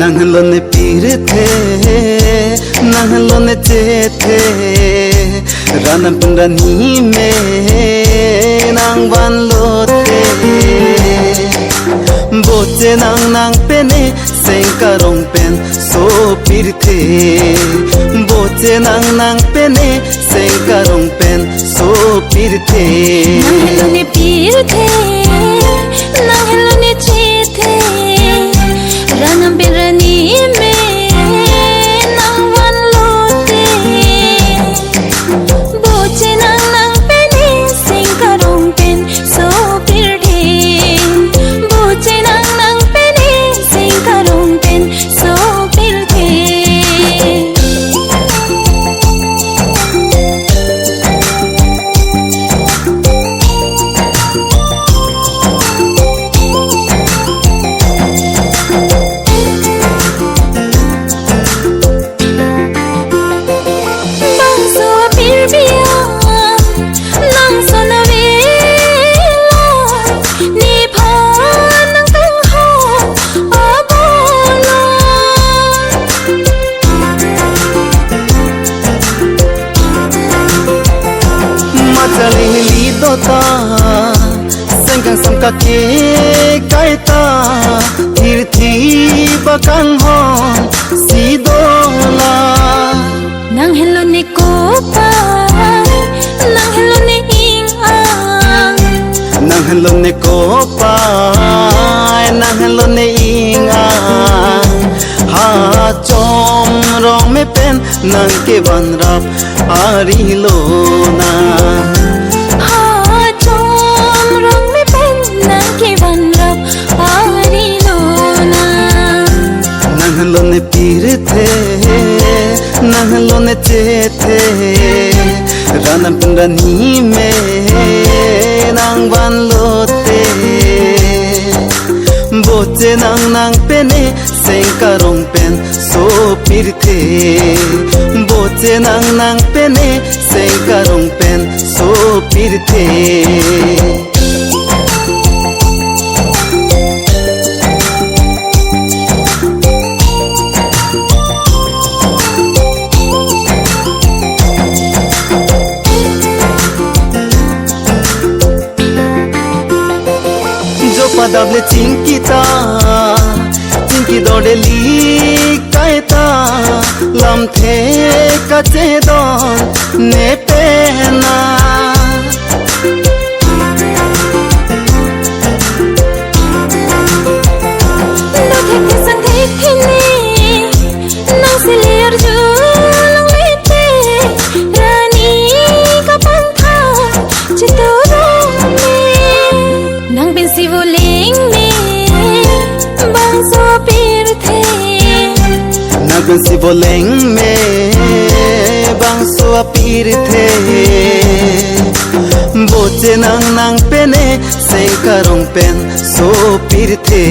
Nanghenlo Nepirthe, Nanghenlo Nepirthe, Ranam Pundrani me, Nangvan lote, Boche nang pene, Senkarong pen, so pirthe, Boche nang pene, Senkarong pen, so pirthe. Nanghenlo Nepirthe, Nanghenlo Nepirthe, Ranam Pundrani me, Nangvan lote, Boche nang pene, Senkarong pen, so pirthe, Boche nang pene, Senkarong pen, so pirthe. Sengkang samka ke kaita tirthi bakang hon sidola Nanghenlo ne kopai, Nanghenlo ne ingang, Nanghenlo ne kopai, Nanghenlo ne ingang ha chom rong me pen nang ke ban rap ari lona Nanghenlo Nepirthe, Nanghenlo Nepirthe, Ranam Pundrani me, Nangvan lote, Boche nang pene, Senkarong pen, so pirthe, Boche nang pene, Senkarong pen, so pirthe. Padable chinkita, chinki dodeli kaita, lam the kache don ne pena. Lokhe ke sang thine, nang se ler julang lete, rani ka pantha chitoron me, nang ben sivole. Nagn si boleng me bangso apirthe Boche nang pene Senkarong pen so pirthe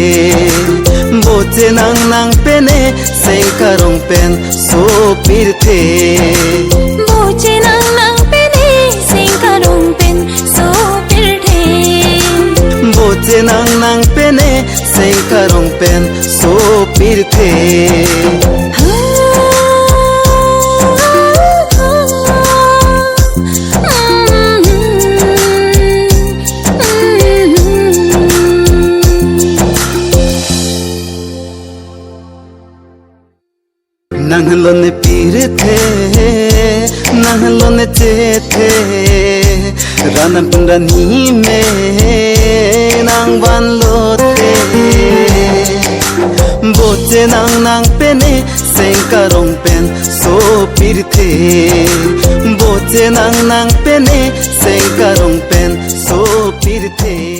Boche nang pene Senkarong pen so pirthe Boche nang pene Senkarong pen so pirthe Boche nang pene Senkarong pen so pirthe Nanghenlo Nepirthe, Nanghenlo Nepirthe, Ranam Pundrani me, Nangvan lote, Boche nang pene, Senkarong pen, so pirthe, Boche nang pene, Senkarong pen, so pirthe.